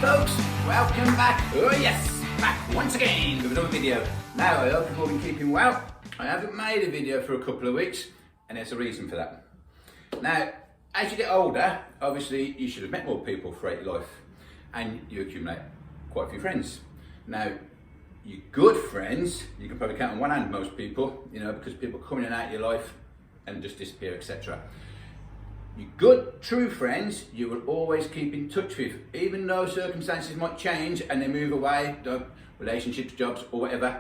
folks, welcome back. Oh yes, back once again with another video. Now I hope you've all been keeping well. I haven't made a video for a couple of weeks and there's a reason for that. Now, as you get older, obviously you should have met more people throughout your life and you accumulate quite a few friends. Now, your good friends, you can probably count on one hand most people, because people come in and out of your life and just disappear, etc. Your good, true friends, you will always keep in touch with, even though circumstances might change and they move away, relationships, jobs, or whatever,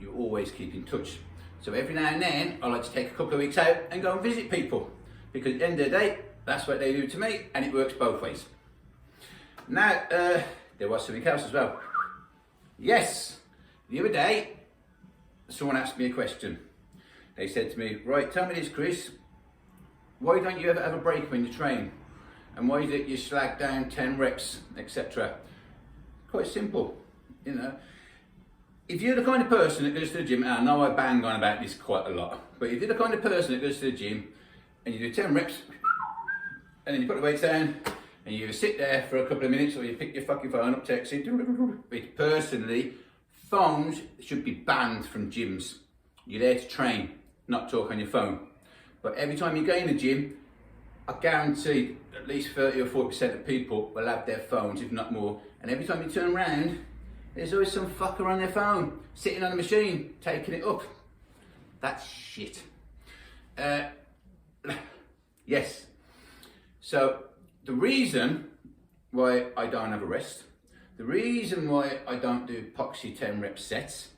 you always keep in touch. So every now and then, I like to take a couple of weeks out and go and visit people, because at the end of the day, that's what they do to me, and it works both ways. Now, there was something else as well. Yes, the other day, someone asked me a question. They said to me, right, tell me this, Chris, why don't you ever have a break when you train? And why is it you slag down 10 reps, etc.? Quite simple, If you're the kind of person that goes to the gym, and I know I bang on about this quite a lot, but if you're the kind of person that goes to the gym and you do 10 reps, and then you put the weights down, and you sit there for a couple of minutes, or you pick your fucking phone up, text it, which personally, phones should be banned from gyms. You're there to train, not talk on your phone. But every time you go in the gym, I guarantee at least 30 or 40% of people will have their phones, if not more. And every time you turn around, there's always some fucker on their phone, sitting on a machine, taking it up. That's shit. Yes. So the reason why I don't have a rest, the reason why I don't do epoxy 10 rep sets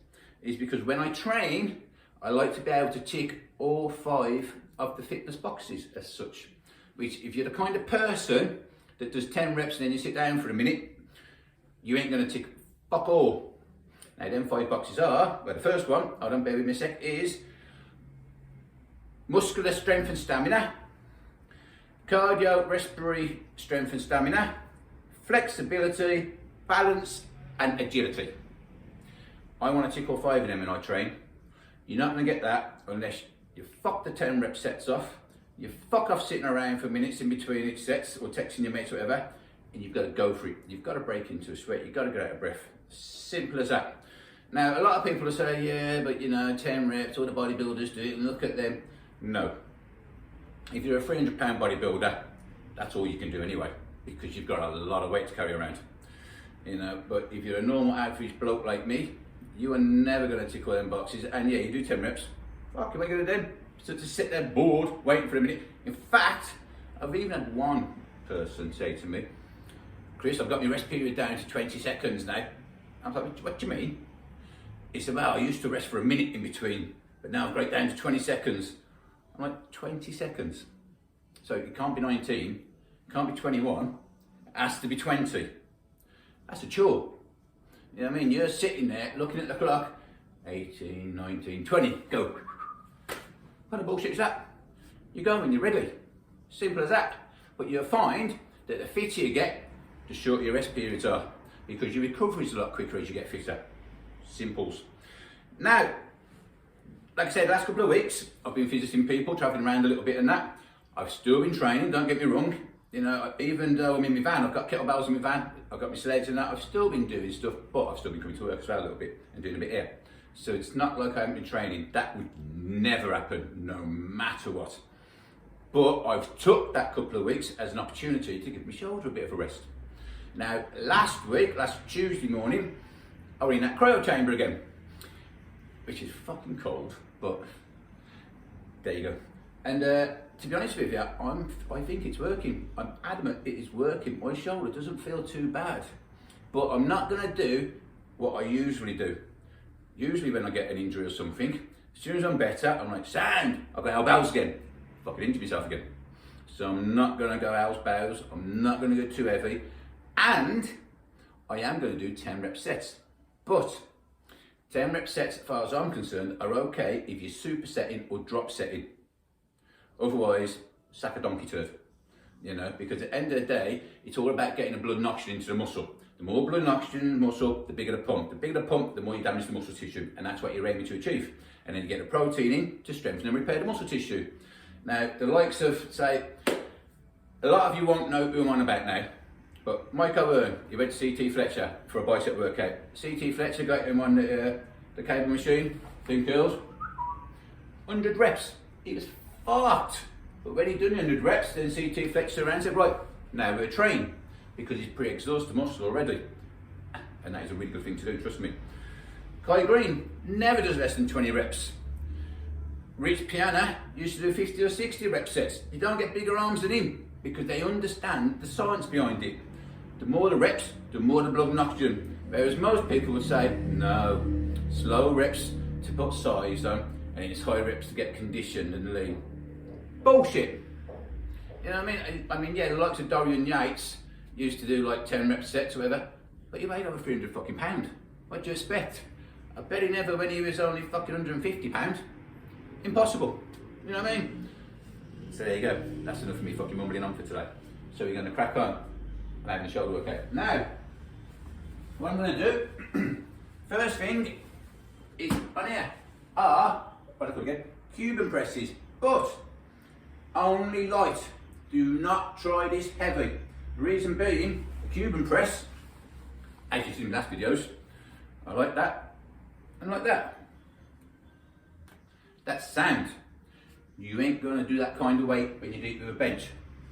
is because when I train, I like to be able to tick all 5 of the fitness boxes as such. Which, if you're the kind of person that does 10 reps and then you sit down for a minute, you ain't gonna tick fuck all. Now them 5 boxes are, well, the first one, hold on, bear with me a sec, is muscular strength and stamina, cardiorespiratory strength and stamina, flexibility, balance and agility. I want to tick all 5 of them when I train. You're not going to get that unless you fuck the 10 rep sets off, you fuck off sitting around for minutes in between each sets or texting your mates or whatever, and you've got to go for it. You've got to break into a sweat, you've got to get out of breath. Simple as that. Now, a lot of people will say, yeah, but 10 reps, all the bodybuilders do it, and look at them. No. If you're a 300 pound bodybuilder, that's all you can do anyway, because you've got a lot of weight to carry around. But if you're a normal average bloke like me, you are never going to tick all them boxes, and yeah, you do 10 reps. Fuck, am I going to do? So to sit there bored, waiting for a minute. In fact, I've even had one person say to me, Chris, I've got my rest period down to 20 seconds now. I was like, what do you mean? He said, well, I used to rest for a minute in between, but now I've got it down to 20 seconds. I'm like, 20 seconds? So it can't be 19, it can't be 21, it has to be 20. That's a chore. You know what I mean? You're sitting there looking at the clock, 18, 19, 20, go. What the bullshit is that? You go when you're ready. Simple as that. But you'll find that the fitter you get, the shorter your rest periods are, because your recovery is a lot quicker as you get fitter. Simples. Now, like I said, the last couple of weeks, I've been visiting people, travelling around a little bit and that. I've still been training, don't get me wrong. Even though I'm in my van, I've got kettlebells in my van, I've got my sleds and that, I've still been doing stuff, but I've still been coming to work as well a little bit and doing a bit here. So it's not like I haven't been training. That would never happen, no matter what. But I've took that couple of weeks as an opportunity to give my shoulder a bit of a rest. Now, last Tuesday morning, I was in that cryo chamber again, which is fucking cold, but there you go. And to be honest with you, I think it's working. I'm adamant it is working. My shoulder doesn't feel too bad, but I'm not gonna do what I usually do. Usually when I get an injury or something, as soon as I'm better, I'm like, sound, I'll go elbows again. Fucking injure myself again. So I'm not gonna go elbows, I'm not gonna go too heavy, and I am gonna do 10 rep sets. But 10 rep sets, as far as I'm concerned, are okay if you're supersetting or drop setting. Otherwise, sack a donkey turd, because at the end of the day, it's all about getting the blood and oxygen into the muscle. The more blood and oxygen in the muscle, the bigger the pump. The bigger the pump, the more you damage the muscle tissue, and that's what you're aiming to achieve. And then you get the protein in to strengthen and repair the muscle tissue. Now, the likes of, say, a lot of you won't know who I'm on about now, But Mike O'Hearn, he went to CT Fletcher for a bicep workout. CT Fletcher got him on the cable machine, doing curls. 100 reps. He was fucked. But when he'd done 100 reps, then CT Fletcher around and said, right, now we're trained, because he's pre-exhausted muscle already. And that is a really good thing to do, trust me. Kai Green never does less than 20 reps. Rich Piana used to do 50 or 60 rep sets. You don't get bigger arms than him, because they understand the science behind it. The more the reps, the more the blood and oxygen. Whereas most people would say, no, slow reps to put size on, and it's high reps to get conditioned and lean. Bullshit. You know what I mean? I mean, yeah, the likes of Dorian Yates used to do like 10 rep sets or whatever, but he weighed over 300 fucking pounds. What do you expect? I bet he never, when he was only fucking 150 pounds. Impossible. You know what I mean? So there you go. That's enough for me fucking mumbling on for today. So we're going to crack on and having the shoulder workout. Now, what I'm going to do, first thing is on here are, what I call again, Cuban presses, but only light. Do not try this heavy. The reason being, a Cuban press, as you've seen in the last videos, I like that and like that. That's sound. You ain't going to do that kind of weight when you do it with a bench.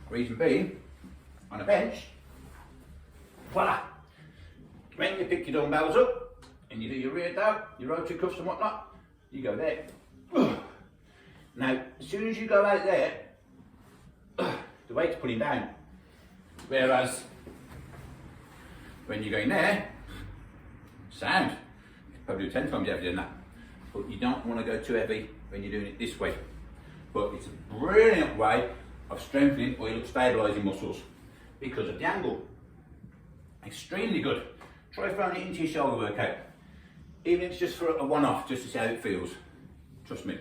Reason being, on a bench, voila. When you pick your dumbbells up and you do your rear down, your rotary cuffs and whatnot, you go there. Now, as soon as you go out there, the weight's pulling down. Whereas, when you're going there, sound. You probably do 10 times heavier than that. But you don't want to go too heavy when you're doing it this way. But it's a brilliant way of strengthening or stabilising muscles because of the angle. Extremely good. Try throwing it into your shoulder workout. Even if it's just for a one-off, just to see how it feels. Trust me.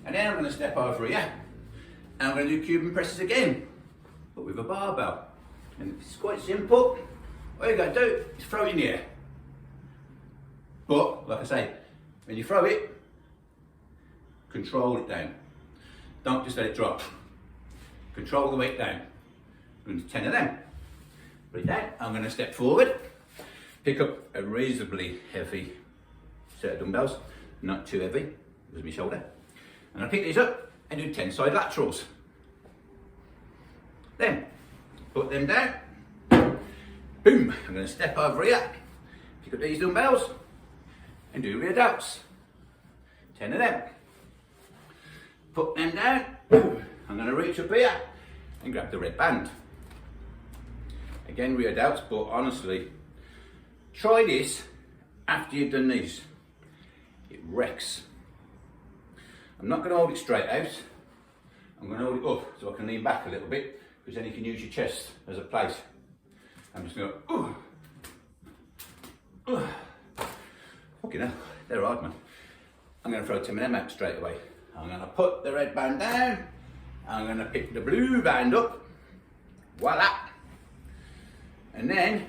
And then I'm going to step over here and I'm going to do Cuban presses again, but with a barbell. And it's quite simple. All you got to do is throw it in the air. But, like I say, when you throw it, control it down. Don't just let it drop. Control the weight down. I'm going to do 10 of them. Put it down. I'm going to step forward, pick up a reasonably heavy set of dumbbells, not too heavy, with my shoulder. And I pick these up and do 10 side laterals. Then, put them down. Boom. I'm going to step over here, pick up these dumbbells, and do rear delts. 10 of them. Put them down. I'm going to reach up here and grab the red band. Again, rear delts, but honestly, try this after you've done these. It wrecks. I'm not going to hold it straight out. I'm going to hold it up so I can lean back a little bit, because then you can use your chest as a plate. I'm just going to, fucking hell, they're hard, man. I'm going to throw 10 of them out straight away. I'm going to put the red band down. I'm going to pick the blue band up. Voila. And then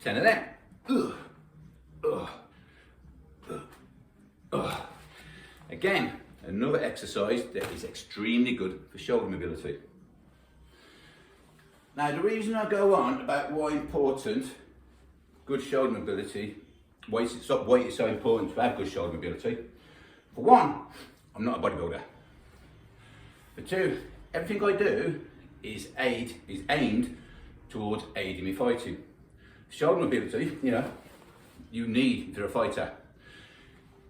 10 of them. Again, another exercise that is extremely good for shoulder mobility. Now, the reason I go on about why important good shoulder mobility, why it's so important to have good shoulder mobility. For one, I'm not a bodybuilder. For two, everything I do is aimed towards aiding me fighting. Shoulder mobility, you need if you're a fighter.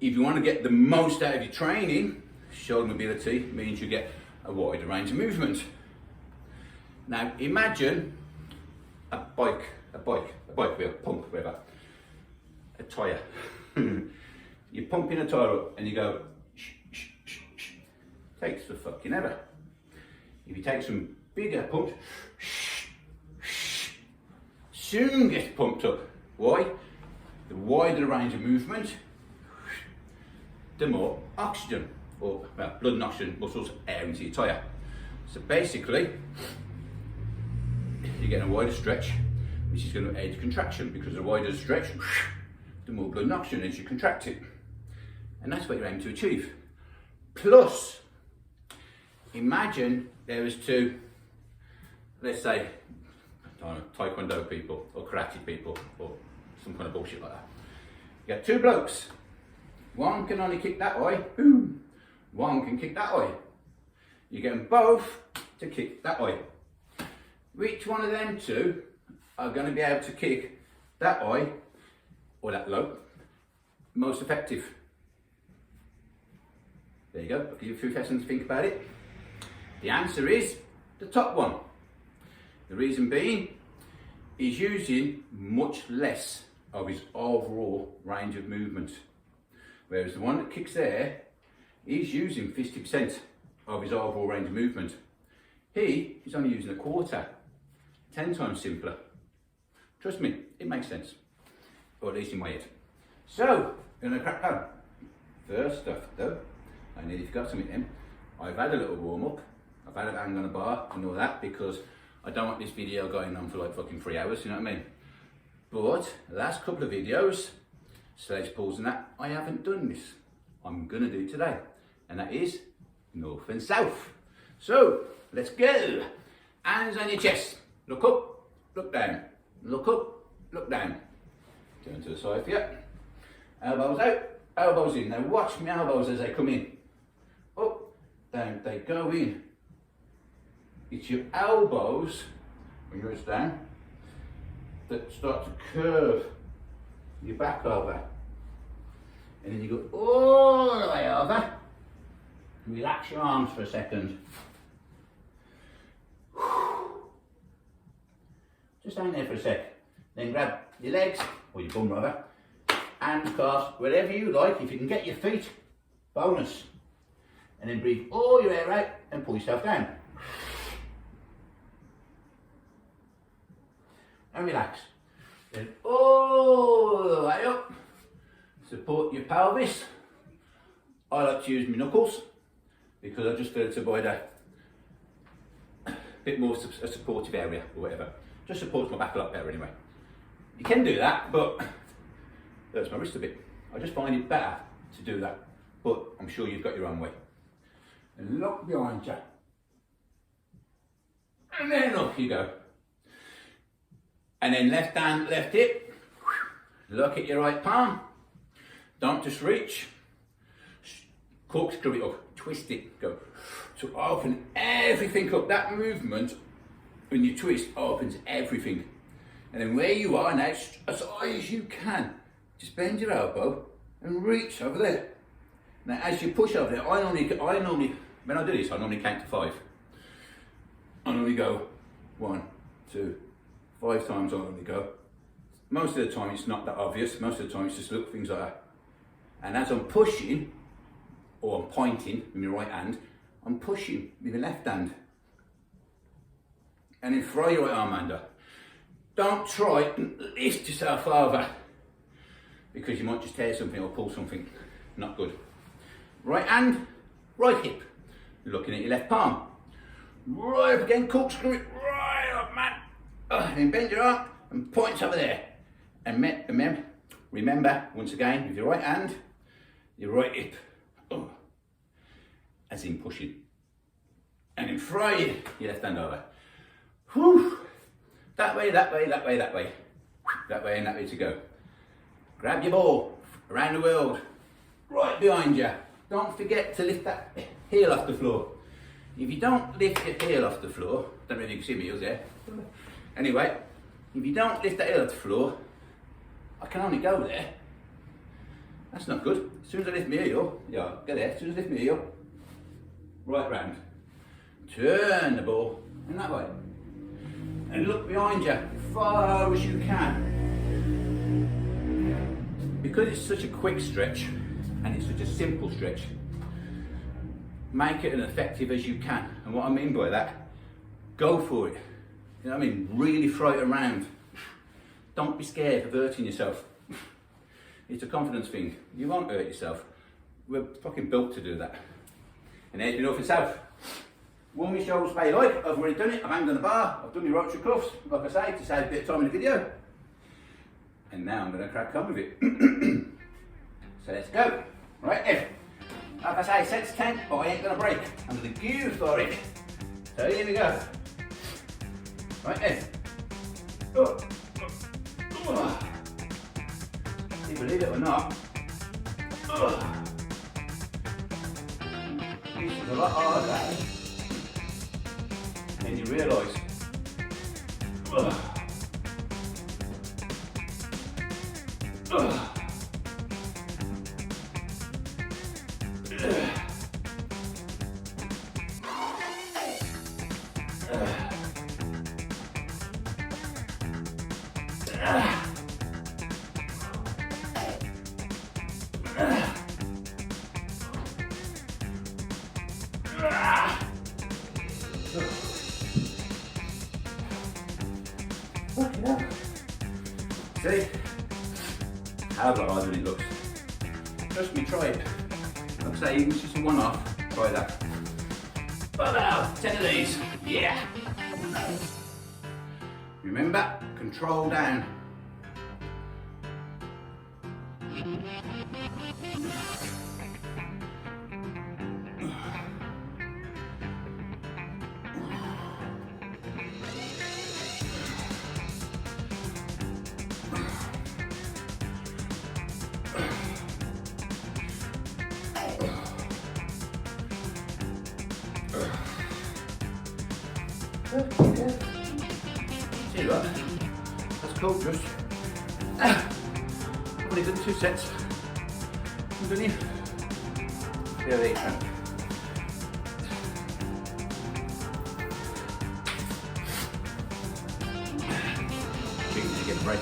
If you want to get the most out of your training, shoulder mobility means you get a wider range of movement. Now imagine a bike wheel, pump, whatever, a tyre. You're pumping a tyre up and you go, shh, shh, shh, shh. Takes the fucking ever. If you take some bigger pumps, shh, shh, soon gets pumped up. Why? The wider the range of movement, the more oxygen, or blood and oxygen muscles air into your tyre. So basically, you're getting a wider stretch, which is going to aid contraction, because the wider the stretch, the more blood and oxygen as you contract it. And that's what you're aiming to achieve. Plus, imagine there was to, let's say, I don't know, taekwondo people or karate people or some kind of bullshit like that. You got two blokes. One can only kick that way, boom. One can kick that way. You get them both to kick that way. Which one of them two are going to be able to kick that way or that low most effective? There you go. I'll give you a few seconds to think about it. The answer is the top one. The reason being, he's using much less of his overall range of movement. Whereas the one that kicks there, he's using 50% of his overall range of movement. He is only using a quarter, 10 times simpler. Trust me, it makes sense, or at least in my head. So, we're going to crack on. First stuff though, I nearly forgot something then. I've had a little warm up. I've had a hang on a bar and all that because I don't want this video going on for like fucking 3 hours, you know what I mean? But the last couple of videos, sledge pulls and that, I haven't done this. I'm gonna do it today. And that is north and south. So, let's go. Hands on your chest. Look up, look down. Look up, look down. Turn to the side for you. Elbows out, elbows in. Now watch my elbows as they come in. Up, down, they go in. It's your elbows, when you're down, that start to curve your back over. And then you go all the way over. Relax your arms for a second. Just hang there for a sec. Then grab your legs, or your bum rather, and calves, wherever you like. If you can get your feet, bonus. And then breathe all your air out and pull yourself down. And relax. Then all the way up. Support your pelvis. I like to use my knuckles because I just feel to avoid a bit more a supportive area or whatever. Just supports my back a lot better anyway. You can do that, but hurts my wrist a bit. I just find it better to do that, but I'm sure you've got your own way. And look behind you. And then up you go. And then left hand, left hip. Look at your right palm. Don't just reach. Corkscrew it up, twist it, go. So open everything up. That movement, when you twist, opens everything. And then where you are now, as high as you can, just bend your elbow and reach over there. Now as you push over there, I normally, when I do this, I normally count to 5. I normally go 1, 2, 5 times I normally go. Most of the time it's not that obvious, most of the time it's just little things like that. And as I'm pushing, or I'm pointing with my right hand, I'm pushing with the left hand. And then throw your right arm under. Don't try and lift yourself over because you might just tear something or pull something. Not good. Right hand, right hip. Looking at your left palm. Right up again, corkscrew it right up, man. And then bend your arm and point over there. And remember, once again, with your right hand, your right hip. As in pushing. And then throw your left hand over. Whew. That way, that way, that way, that way. That way and that way to go. Grab your ball around the world. Right behind you. Don't forget to lift that heel off the floor. If you don't lift your heel off the floor, don't know if you can see my heels there. Anyway, if you don't lift that heel off the floor, I can only go there. That's not good. As soon as I lift my heel, yeah, go there. As soon as I lift my heel, right round. Turn the ball in that way. And look behind you, as far as you can. Because it's such a quick stretch, and it's such a simple stretch, make it as effective as you can. And what I mean by that, go for it. You know what I mean? Really throw it around. Don't be scared of hurting yourself. It's a confidence thing. You won't hurt yourself. We're fucking built to do that. And there's me north and south. Warm your shoulders by like. I've already done it. I've hanged on the bar. I've done my rotary cuffs, like I say, to save a bit of time in the video. And now I'm going to crack on with it. So let's go. Right then. Like I say, sets 10, but I ain't going to break. I'm going to go for it. So here we go. Right then. You believe it or not, this is a lot harder than you realise. See? How's a lot harder than it looks. Trust me, try it. Like I say, even if it's just a one-off, try that. But now, 10 of these. Yeah. Remember, control down. See what? That's cool, just. I've only done 2 sets. I'm done here. See how they can. Chicken to get a break.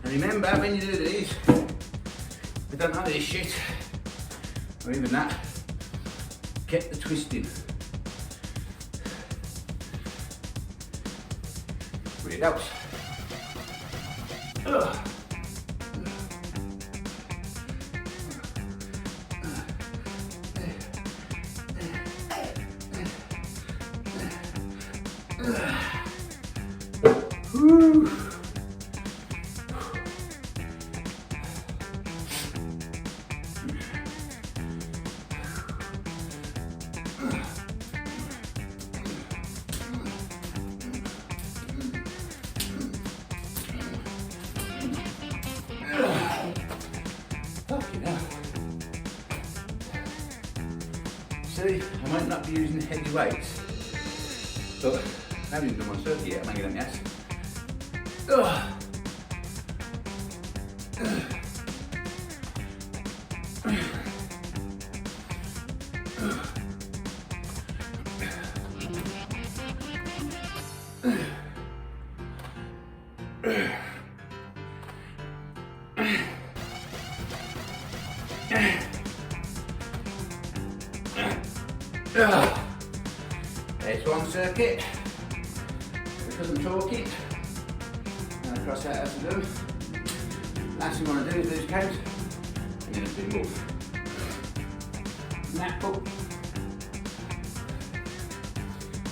Remember, when you do these, we don't have this shit, or even that, get the twisting. Really helps. Woo. See, I might not be using heavy weights, but I haven't even done one circuit yet, I'm hanging on the ass. There's one circuit, because I'm talking, and I cross out as I do. Last thing I want to do is lose count, and then do more. Nap up,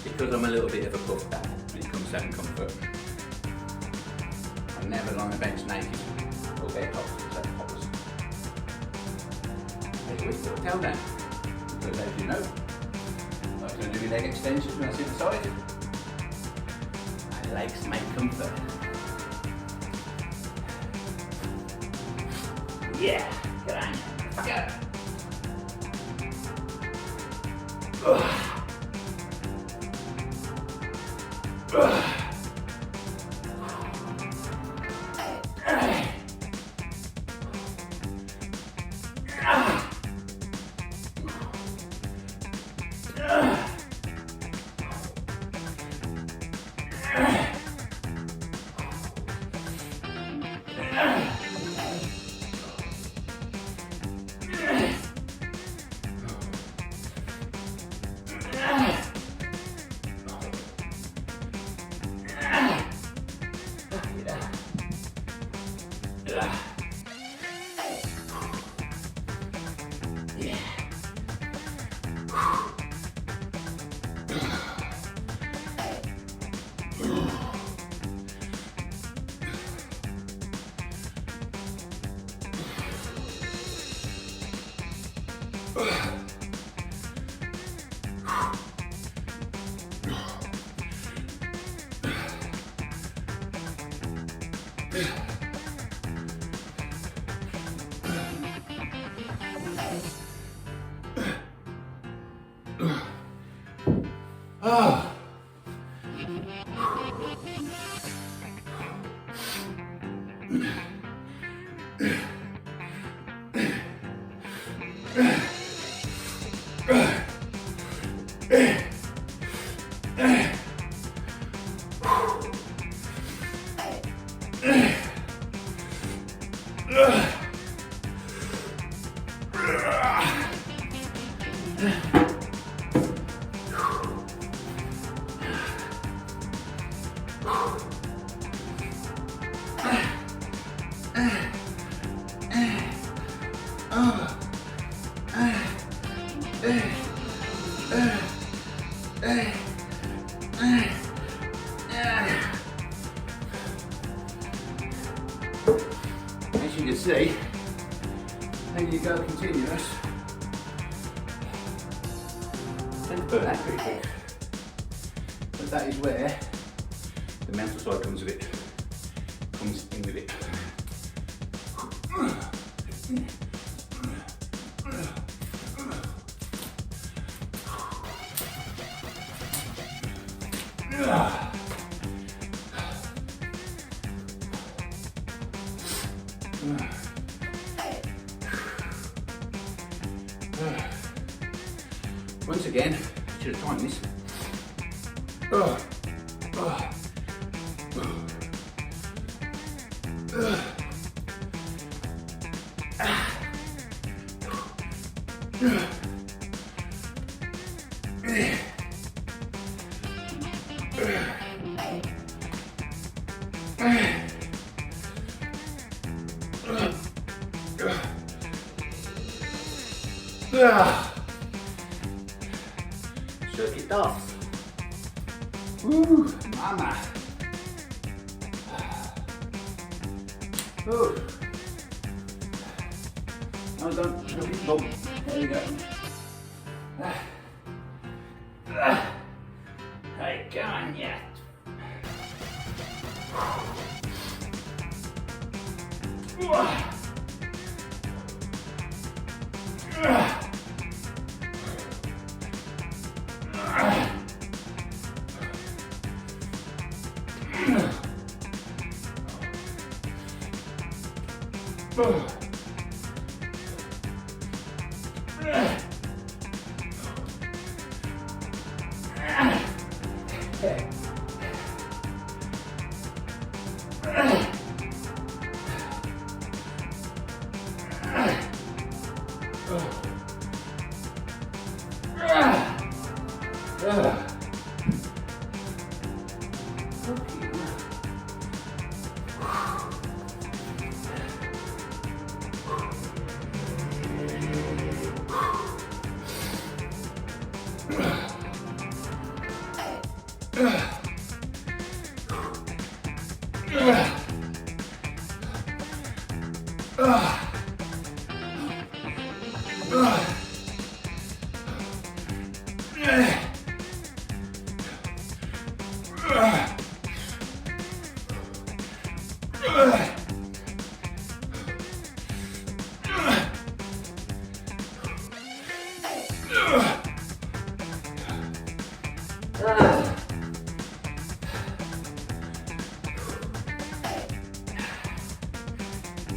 because I'm a little bit of a puff back when it comes to having comfort. I never lie on the bench naked, or get hoppers. Take a whistle, tell them, because as you know, I'm going to do my leg extensions when I sit aside. My legs make comfort. Yeah, go on, go. Yeah. As you can see, then you go continuous. Don't burn that pretty quick. But that is where the mental side comes in with it. Once again, I should have timed this. Circuit off. Woo, mama. Oh. No, don't bump. There you go. Hey, go on yet.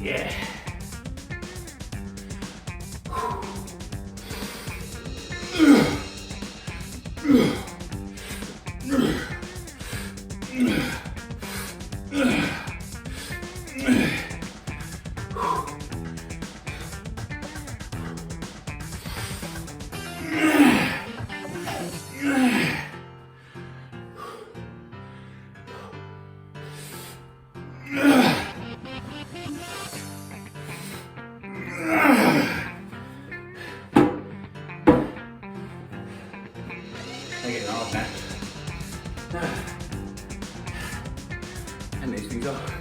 Yeah. I'm getting hard now. And these things off.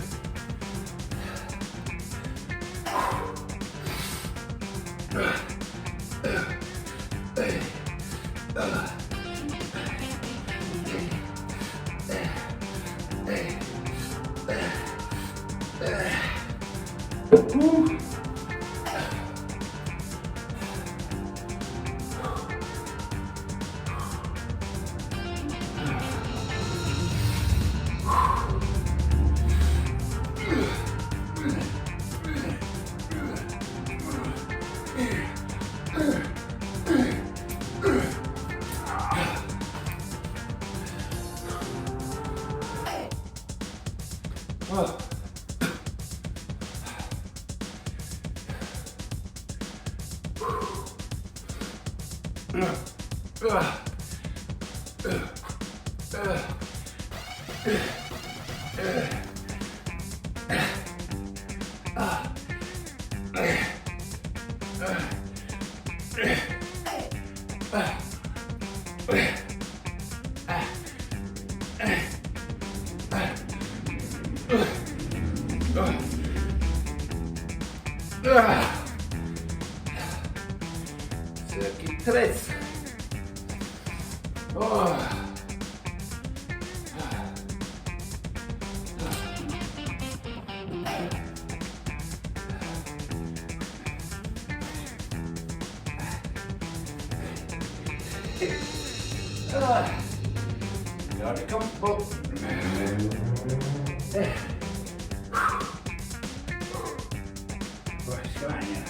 Circuit tres. Got it comfortable. Right, go on, yeah.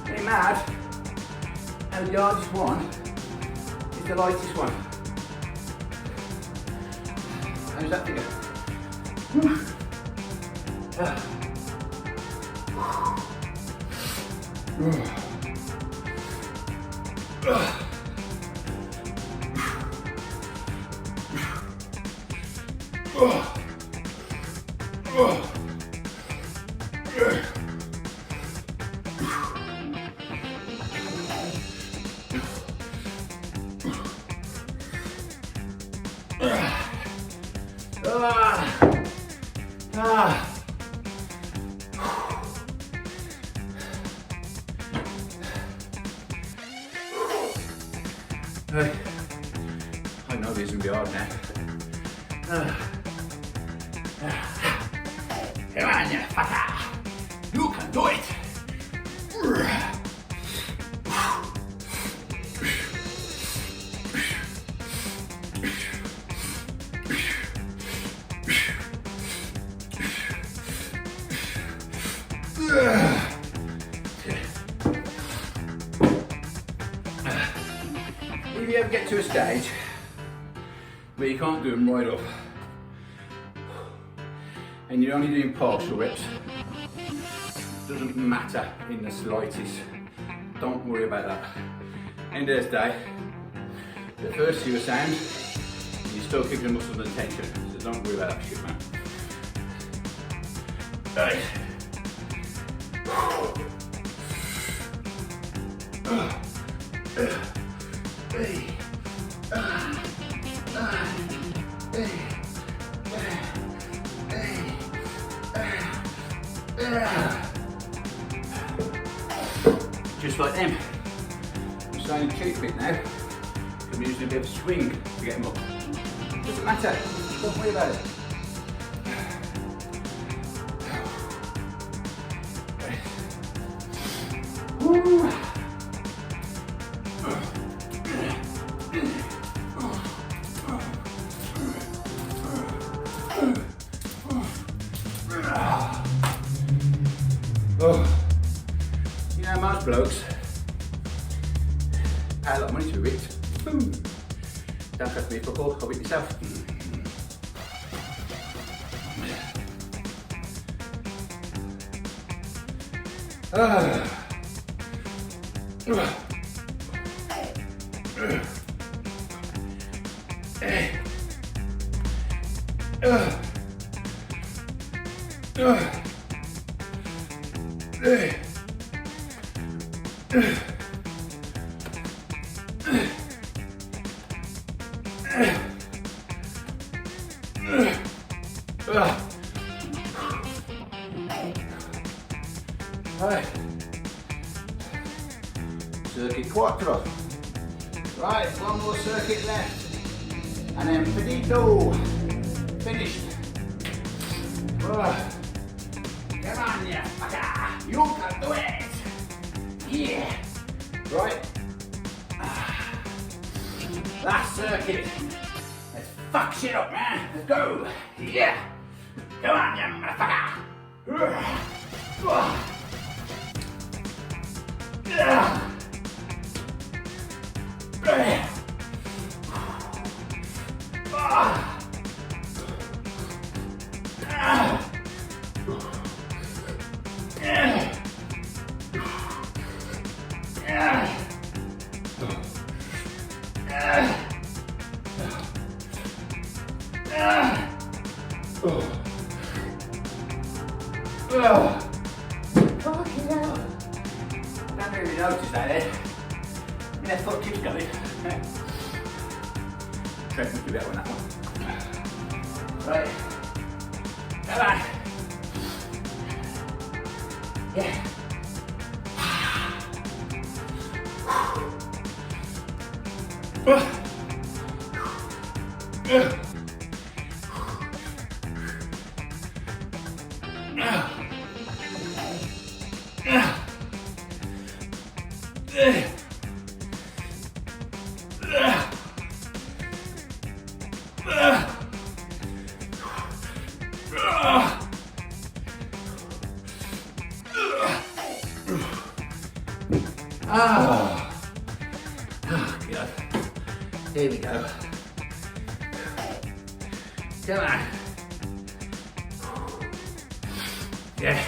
Getting mad, and the hardest one is the lightest one. How's that figure? Hey, I know this is going to be hard now. Come on, you fucker! You can do it! If you ever get to a stage where you can't do them right up and you're only doing partial reps, doesn't matter in the slightest. Don't worry about that. End of the day, the first few are sound, and you're still keeping the muscles in tension, so don't worry about that shit, man. Right. Just like them. I'm starting to cheat a bit now. I'm using a bit of swing to get them up. Doesn't matter. Don't worry about it. Woo. You know, most blokes pay a lot of money to be whipped. Boom. Don't trust me for a call, I'll whip myself. Right. Circuit quattro. Right, one more circuit left. And then finito. Finished. Oh. Come on, you fucker. You can do it. Yeah. Right. Last circuit. Let's fuck shit up, man. Let's go. Yeah. Come on, you motherfucker. Fucking hell. Don't really notice that, eh? My foot keeps going. Tread must be better on that one. Right. Come on. Yeah. Oh, God. Here we go. Come on. Yeah.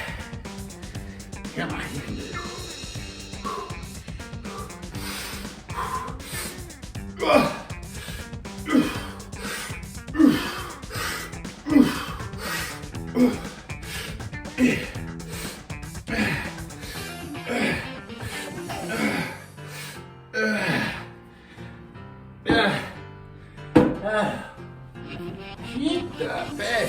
Come on, you can do it. Keep the bed.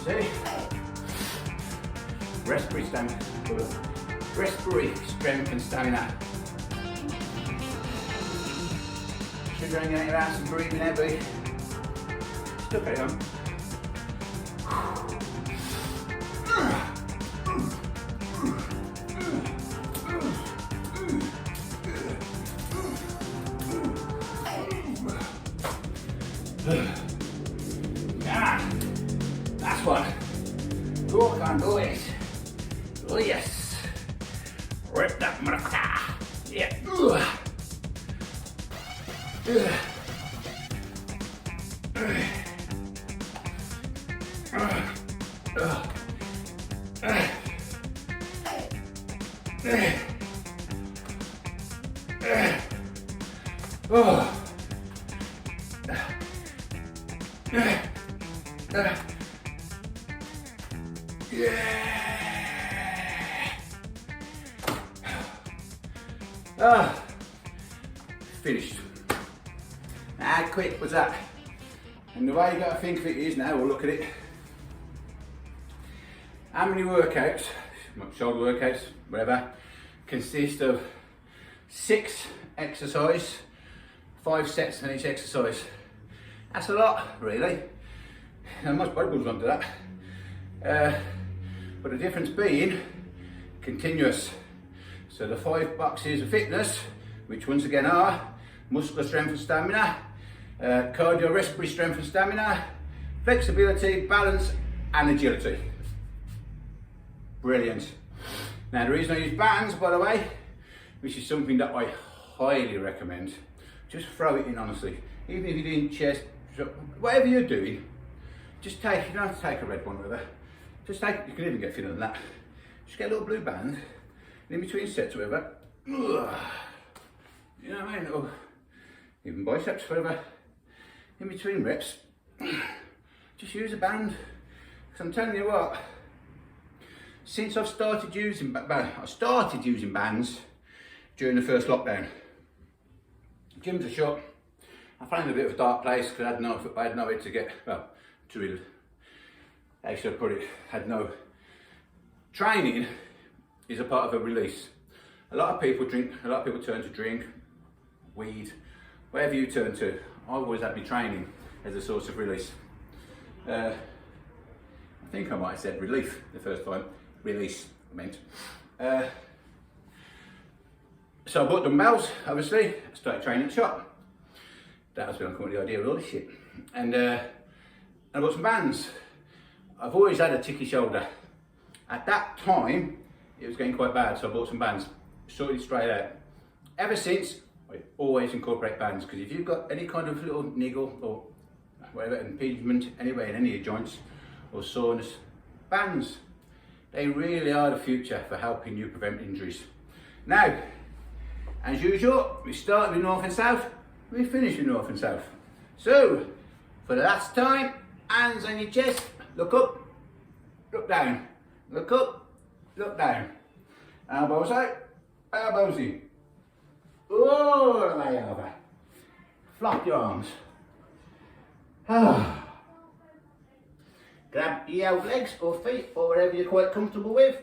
See? Respiratory strength and stamina. Sugaring out your ass and breathing heavy. Still carry on. Last one. Go on, do it. Oh yes. Rip that motherfucker. Yeah. Finished. How quick was that? And the way you got to think of it is now, we'll look at it. How many workouts, shoulder workouts, whatever, consist of 6 exercises, 5 sets on each exercise? That's a lot, really. And most bodybuilders won't do that. But the difference being continuous. So the 5 boxes of fitness, which once again are muscular strength and stamina, cardiorespiratory strength and stamina, flexibility, balance and agility. Brilliant. Now the reason I use bands, by the way, which is something that I highly recommend, just throw it in honestly. Even if you're doing chest, whatever you're doing, just take, you don't have to take a red one with it. Just take, you can even get thinner than that. Just get a little blue band, and in between sets or whatever, You know what I mean? Or even biceps, whatever. In between reps, just use a band. Because I'm telling you what, since I've started using bands during the first lockdown. Gyms are shut. I found it a bit of a dark place because I had nowhere to get, well, to really, how should I put it, had no, training is a part of a release. A lot of people drink, a lot of people turn to drink, weed, whatever you turn to. I've always had my training as a source of release. I think I might have said relief the first time. Release, I meant. So I bought dumbbells, obviously. I started training at the shop. That was when I came up with the idea of all this shit. And I bought some bands. I've always had a ticky shoulder. At that time, it was getting quite bad, so I bought some bands. Sorted it straight out. Ever since, I always incorporate bands, because if you've got any kind of little niggle or whatever, impingement anywhere in any of your joints or soreness, bands, they really are the future for helping you prevent injuries. Now, as usual, we start with north and south, we finish with north and south. So, for the last time, hands on your chest, look up, look down, look up, look down. Elbows out, elbows in. All the way over. Flop your arms. Grab your out legs or feet or whatever you're quite comfortable with.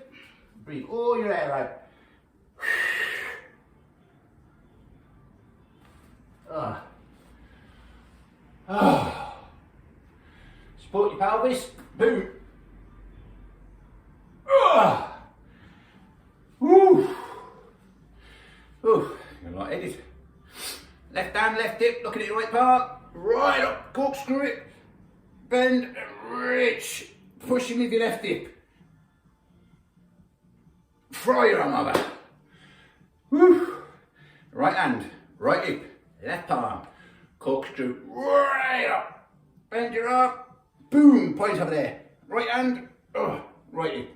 Breathe all your air out. Support your pelvis. Boom. Woo. Ooh, you're light-headed. Left hand, left hip, looking at your right part. Right up, corkscrew it. Bend and reach. Pushing with your left hip. Fry your arm over. Woo. Right hand, right hip, left arm. Corkscrew right up. Bend your arm. Boom, point over there. Right hand, right hip.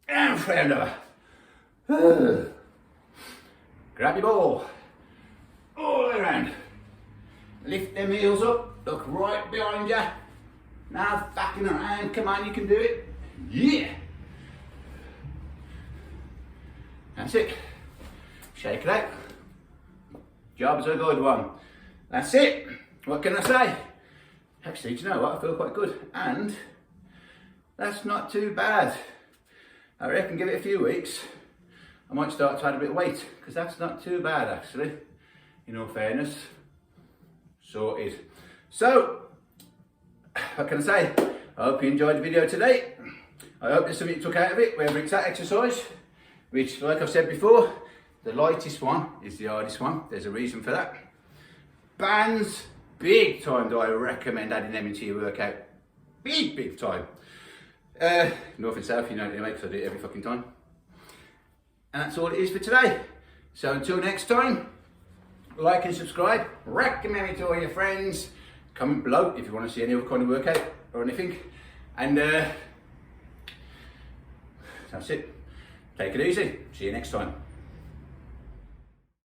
And fly under. Grab your ball. All the way around. Lift them heels up. Look right behind you. Now backing around. Come on, you can do it. Yeah. That's it. Shake it out. Job's a good one. That's it. What can I say? Actually, do you know what? I feel quite good. And that's not too bad. I reckon give it a few weeks. I might start to add a bit of weight, because that's not too bad actually, in all fairness. Sorted. So, what can I say? I hope you enjoyed the video today. I hope there's something you took out of it, whether it's that exercise, which, like I've said before, the lightest one is the hardest one. There's a reason for that. Bands, big time do I recommend adding them into your workout. Big time. North and south, you know what I make, because I do it every fucking time. And that's all it is for today. So until next time, like and subscribe, recommend me to all your friends, comment below if you want to see any other kind of workout or anything. And that's it. Take it easy. See you next time.